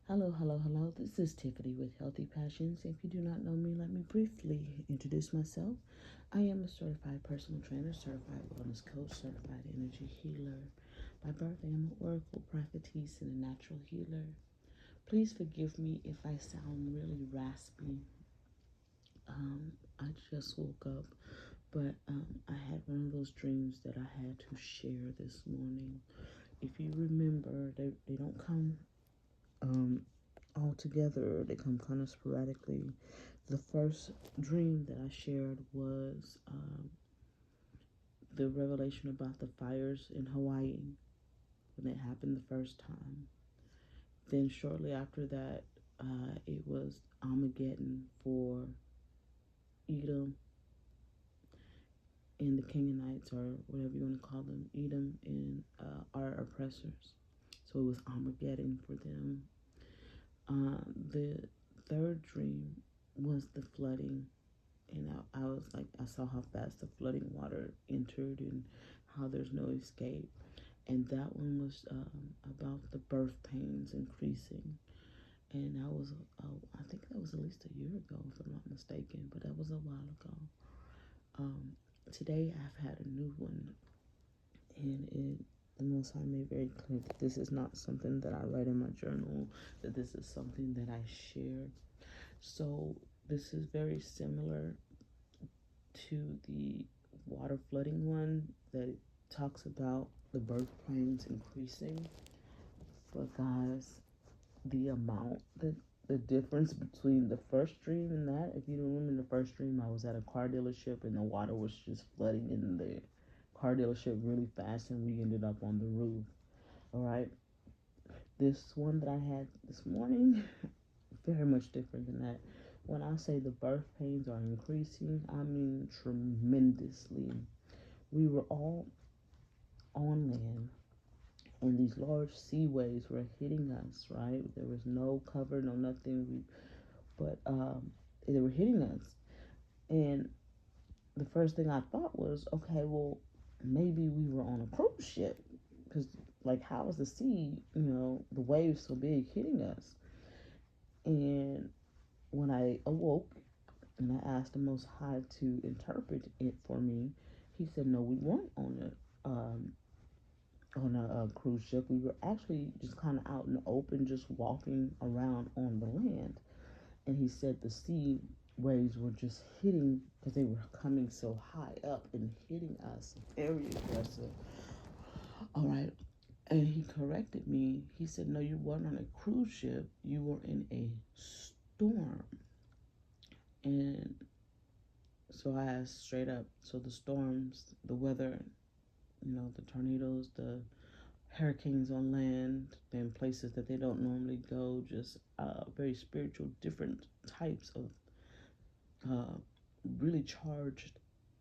Hello, hello, hello. This is Tiffany with Healthy Passions. If you do not know me, let me briefly introduce myself. I am a certified personal trainer, certified wellness coach, certified energy healer. By birth, I am an oracle, prophetess, and a natural healer. Please forgive me if I sound really raspy. I just woke up, but I had one of those dreams that I had to share this morning. If you remember, they don't come um, all together. They come kind of sporadically. The first dream that I shared was the revelation about the fires in Hawaii when it happened the first time. Then shortly after that, it was Armageddon for Edom and the Canaanites, or whatever you want to call them. Edom and our oppressors. So it was Armageddon for them. The third dream was the flooding, and I was like, I saw how fast the flooding water entered and how there's no escape. And that one was about the birth pains increasing. And that was, I think that was at least a year ago, if I'm not mistaken, but that was a while ago. Um, Today I've had a new one, and the Most High made very clear that this is not something that I write in my journal, that this is something that I shared. So this is very similar to the water flooding one that talks about the birth pains increasing. But guys, the amount, the difference between the first dream and that, if you don't remember the first dream, I was at a car dealership and the water was just flooding in the car dealership really fast and we ended up on the roof. All right. This one that I had this morning, very much different than that. When I say the birth pains are increasing, I mean tremendously. We were all on land, and these large sea waves were hitting us, right? There was no cover, no nothing, but they were hitting us. And the first thing I thought was, okay, well, maybe we were on a cruise ship, because, like, how is the sea, the waves so big hitting us? And when I awoke and I asked the Most High to interpret it for me, he said, no, we weren't on a cruise ship. We were actually just kind of out in the open, just walking around on the land. And he said the sea waves were just hitting because they were coming so high up and hitting us, very aggressive. All right. And he corrected me. He said, no, you weren't on a cruise ship. You were in a storm. And so I asked straight up, so the storms, the weather, the tornadoes, the hurricanes on land, in places that they don't normally go, just very spiritual, different types of really charged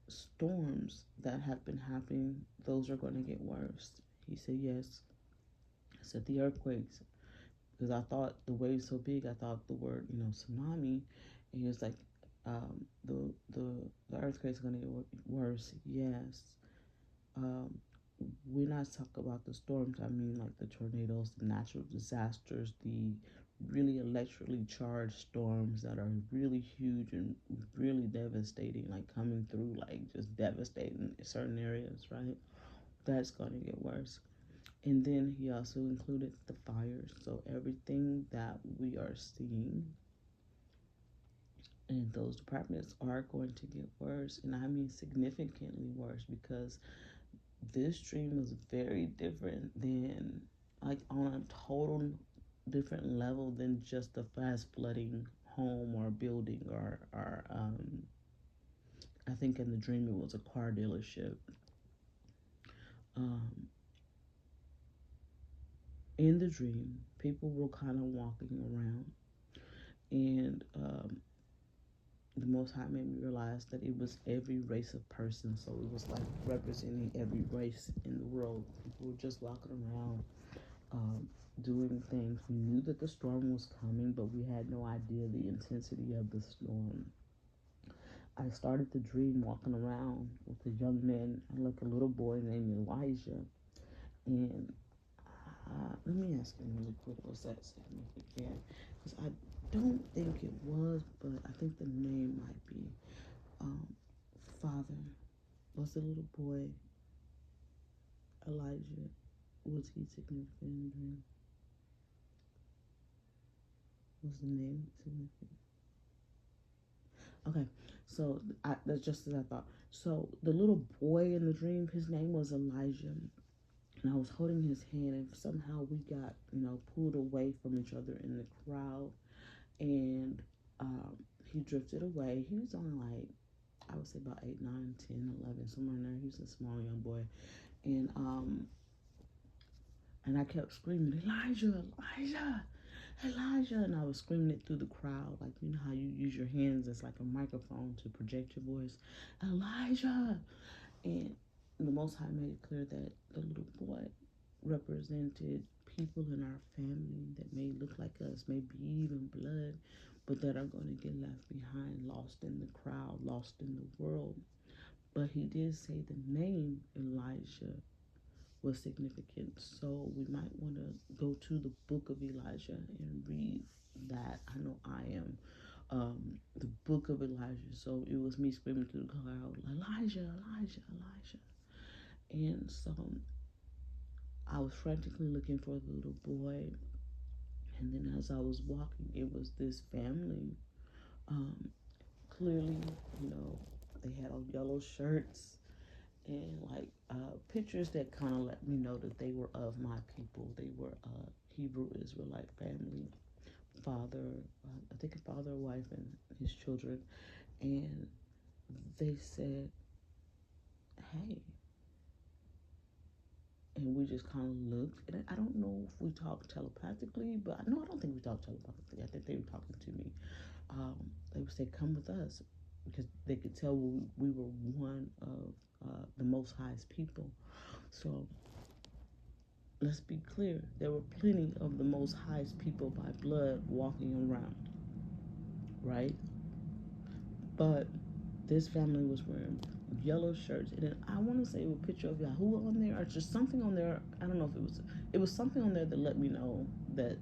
storms that have been happening, those are going to get worse. He said, yes. I said, the earthquakes, because I thought the waves so big, I thought the word, tsunami. And he was like, the earthquake's going to get worse. Yes. When I talk about the storms, I mean like the tornadoes, the natural disasters, the really electrically charged storms that are really huge and really devastating, like coming through, like just devastating certain areas, right? That's going to get worse. And then he also included the fires. So everything that we are seeing in those departments are going to get worse. And I mean significantly worse, because this dream was very different than, like, on a total different level than just a fast flooding home or building, or I think in the dream it was a car dealership. Um, in the dream, people were kind of walking around, and the Most High made me realize that it was every race of person. So it was like representing every race in the world. People were just walking around, doing things. We knew that the storm was coming, but we had no idea the intensity of the storm. I started the dream walking around with a young man, like a little boy named Elijah, and Let me ask him really quick. Was that significant? Because I don't think it was, but I think the name might be um, Father. Was the little boy Elijah? Was he significant in the dream? Was the name significant? Okay, so that's just as I thought. So the little boy in the dream, his name was Elijah, and I was holding his hand, and somehow we got, pulled away from each other in the crowd, and um, he drifted away. He was only like, I would say about 8, 9, 10, 11, somewhere in there. He was a small young boy, and I kept screaming, Elijah, Elijah, Elijah, and I was screaming it through the crowd, like you know how you use your hands as like a microphone to project your voice, Elijah. And the Most High made it clear that the little boy represented people in our family that may look like us, may be even blood, but that are going to get left behind, lost in the crowd, lost in the world. But he did say the name Elijah was significant. So we might want to go to the book of Elijah and read that. I know I am. The book of Elijah. So it was me screaming through the crowd, Elijah, Elijah, Elijah. And so I was frantically looking for the little boy. And then as I was walking, it was this family. Um, Clearly, you know, they had on yellow shirts and like pictures that kind of let me know that they were of my people. They were Hebrew Israelite family, father, I think a father, wife, and his children. And they said, "Hey," and we just kind of looked. And I don't know if we talked telepathically, but no, I don't think we talked telepathically. I think they were talking to me. They would say, "Come with us," because they could tell we were one of the Most High's people. So let's be clear, there were plenty of the Most High's people by blood walking around, right? But this family was wearing yellow shirts, and then I want to say a picture of Yahuwah on there, or just something on there. I don't know if it was something on there that let me know that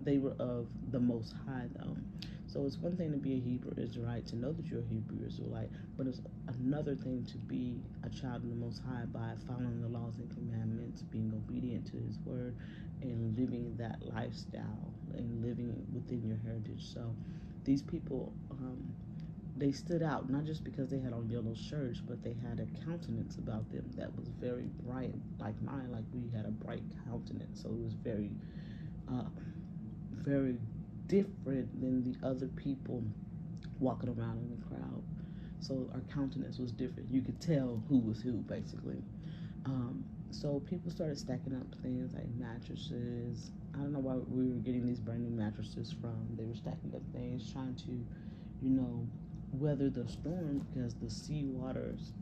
they were of the Most High, though. So it's one thing to be a Hebrew Israelite, to know that you're a Hebrew Israelite, but it's another thing to be a child of the Most High by following the laws and commandments, being obedient to His word, and living that lifestyle and living within your heritage. So these people, they stood out not just because they had on yellow shirts, but they had a countenance about them that was very bright, like mine. Like we had a bright countenance, so it was uh, very different than the other people walking around in the crowd. So our countenance was different. You could tell who was who, basically. So people started stacking up things like mattresses. I don't know where we were getting these brand new mattresses from. They were stacking up things, trying to, weather the storm because the sea waters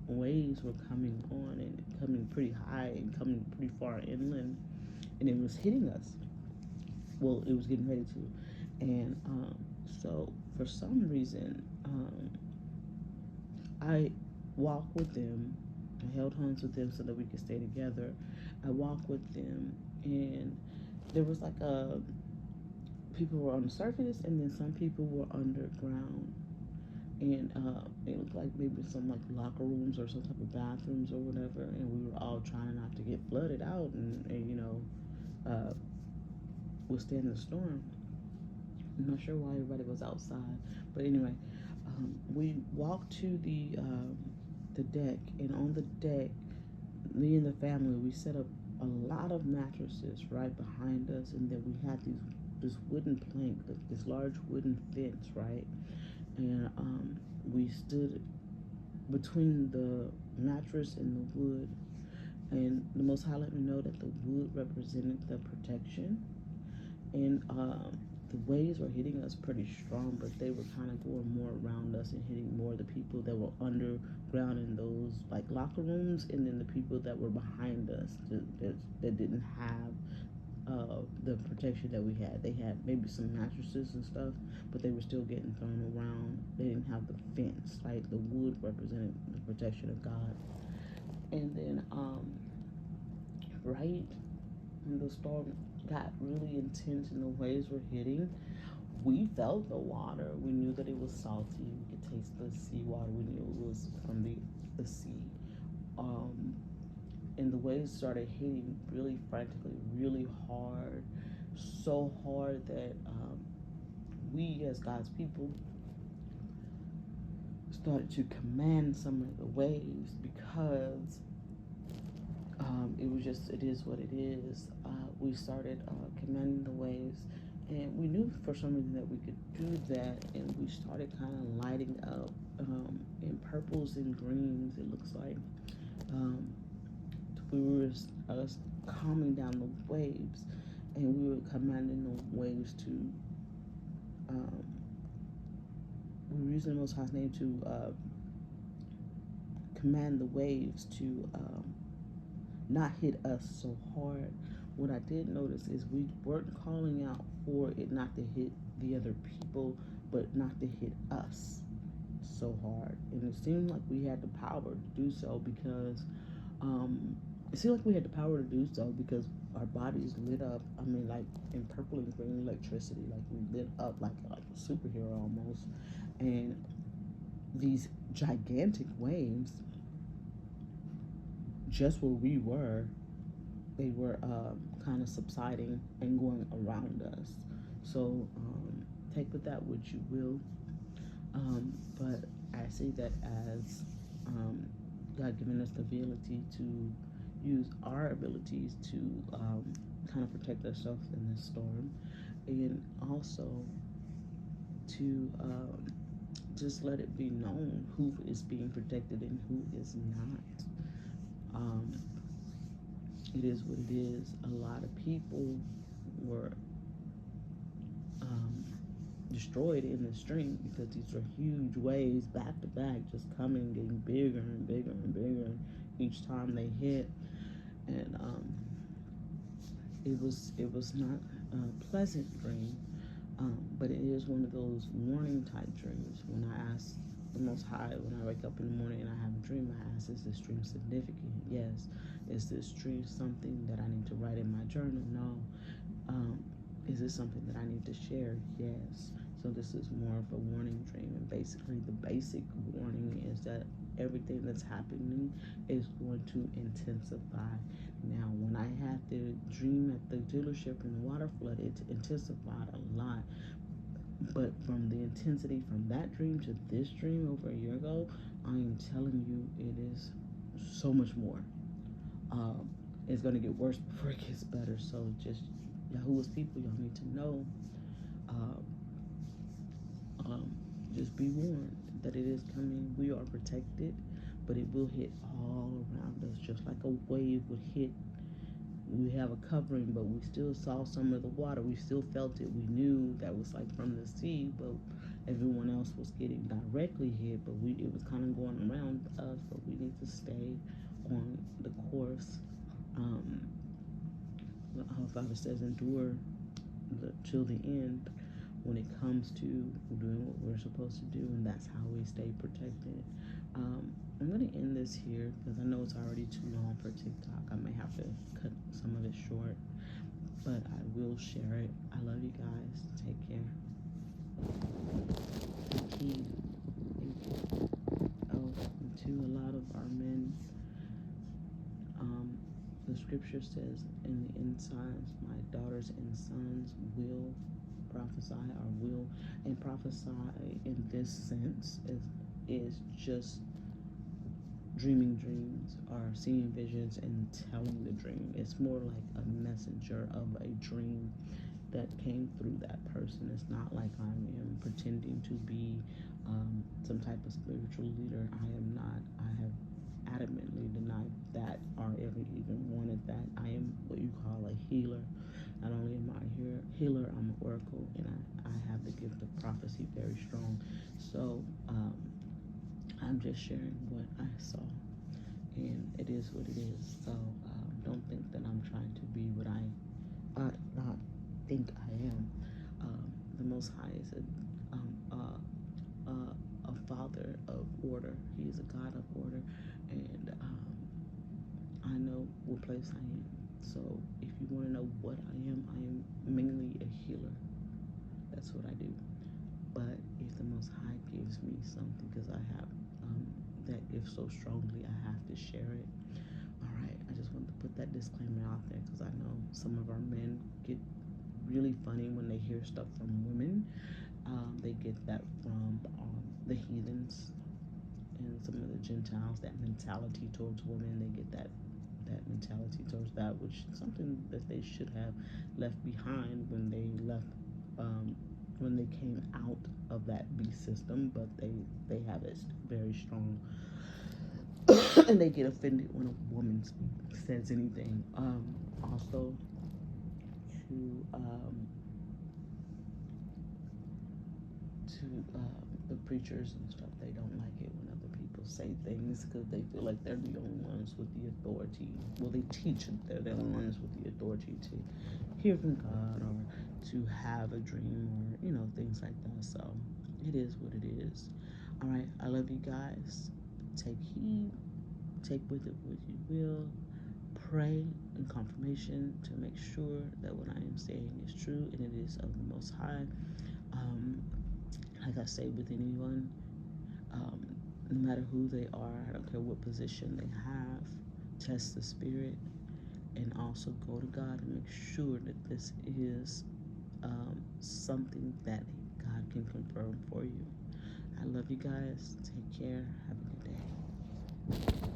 waves were coming on and coming pretty high and coming pretty far inland, and it was hitting us. Well, it was getting ready to, and so for some reason, I walked with them. I held hands with them so that we could stay together. I walked with them, and there was like people were on the surface, and then some people were underground, and it looked like maybe some like locker rooms or some type of bathrooms or whatever, and we were all trying not to get flooded out and withstand the storm. I'm not sure why everybody was outside, but anyway, we walked to the deck, and on the deck, me and the family, we set up a lot of mattresses right behind us, and then we had this wooden plank, this large wooden fence, right, and we stood between the mattress and the wood, and the Most High let me know that the wood represented the protection, and the waves were hitting us pretty strong, but they were kind of going more around us and hitting more the people that were underground in those like locker rooms, and then the people that were behind us that didn't have the protection that we had. They had maybe some mattresses and stuff, but they were still getting thrown around. They didn't have the fence, like the wood represented the protection of God. And then right when the storm got really intense and the waves were hitting, we felt the water. We knew that it was salty. We could taste the seawater. We knew it was from the sea. Um, and the waves started hitting really frantically, really hard, so hard that we, as God's people, started to command some of the waves because it was just, it is what it is. We started commanding the waves, and we knew for some reason that we could do that, and we started kind of lighting up in purples and greens. It looks like um, we were calming down the waves, and we were commanding the waves to. Um, we were using the Most High's name to command the waves to not hit us so hard. What I did notice is we weren't calling out for it not to hit the other people, but not to hit us so hard. And it seemed like we had the power to do so because it seemed like we had the power to do so because our bodies lit up. I mean, like in purple and green electricity, like we lit up like a superhero almost. And these gigantic waves, just where we were, they were kind of subsiding and going around us. So take with that what you will. But I see that as God giving us the ability to use our abilities to kind of protect ourselves in this storm, and also to just let it be known who is being protected and who is not. It is what it is. A lot of people were destroyed in the stream because these are huge waves back to back, just coming, getting bigger and bigger and bigger each time they hit. And it was not a pleasant dream, but it is one of those warning type dreams. When I ask the Most High, when I wake up in the morning and I have a dream, I ask, is this dream significant? Yes. Is this dream something that I need to write in my journal? No. Is this something that I need to share? Yes. So this is more of a warning dream, and basically the basic warning is that everything that's happening is going to intensify. Now, when I had the dream at the dealership and the water flood, it intensified a lot. But from the intensity from that dream to this dream over a year ago, I am telling you, it is so much more. Um, it's going to get worse before it gets better. So just Yahuwah's people, y'all need to know. Um, just be warned that it is coming. We are protected, but it will hit all around us, just like a wave would hit. We have a covering, but we still saw some of the water. We still felt it. We knew that was like from the sea, but everyone else was getting directly hit. But it was kind of going around us. But we need to stay on the course. Our Father says, endure till the end when it comes to doing what we're supposed to do, and that's how we stay protected. I'm going to end this here because I know it's already too long for TikTok. I may have to cut some of it short, but I will share it. I love you guys. Take care. The key. Thank you. Oh, and to a lot of our men, the scripture says in the end times, my daughters and sons will prophesy or will, and prophesy in this sense is just dreaming dreams or seeing visions and telling the dream. It's more like a messenger of a dream that came through that person. It's not like I am pretending to be some type of spiritual leader. I am not. I have adamantly denied that or ever even wanted that. I am what you call a healer. Not only am I a healer, I'm an oracle, and I have the gift of prophecy very strong. So I'm just sharing what I saw, and it is what it is. So don't think that I'm trying to be what I ought not think I am. The Most High is a father of order. He is a God of order, and I know what place I am. So if you want to know what I am mainly a healer. That's what I do. But if the Most High gives me something, because I have that gift so strongly, I have to share it. All right, I just want to put that disclaimer out there because I know some of our men get really funny when they hear stuff from women. They get that from the heathens and some of the Gentiles, that mentality towards women. They get that mentality towards that, which is something that they should have left behind um, when they came out of that beast system. But they have it very strong, and they get offended when a woman says anything. Also, to the preachers and stuff, they don't like it when other people say things because they feel like they're the only ones with the authority. Well, they teach that they're the only ones with the authority to hear from God or to have a dream or, things like that. So it is what it is. All right, I love you guys. Take heed, take with it what you will. Pray in confirmation to make sure that what I am saying is true and it is of the Most High. Um, like I say with anyone, um, no matter who they are, I don't care what position they have, test the spirit and also go to God and make sure that this is something that God can confirm for you. I love you guys. Take care. Have a good day.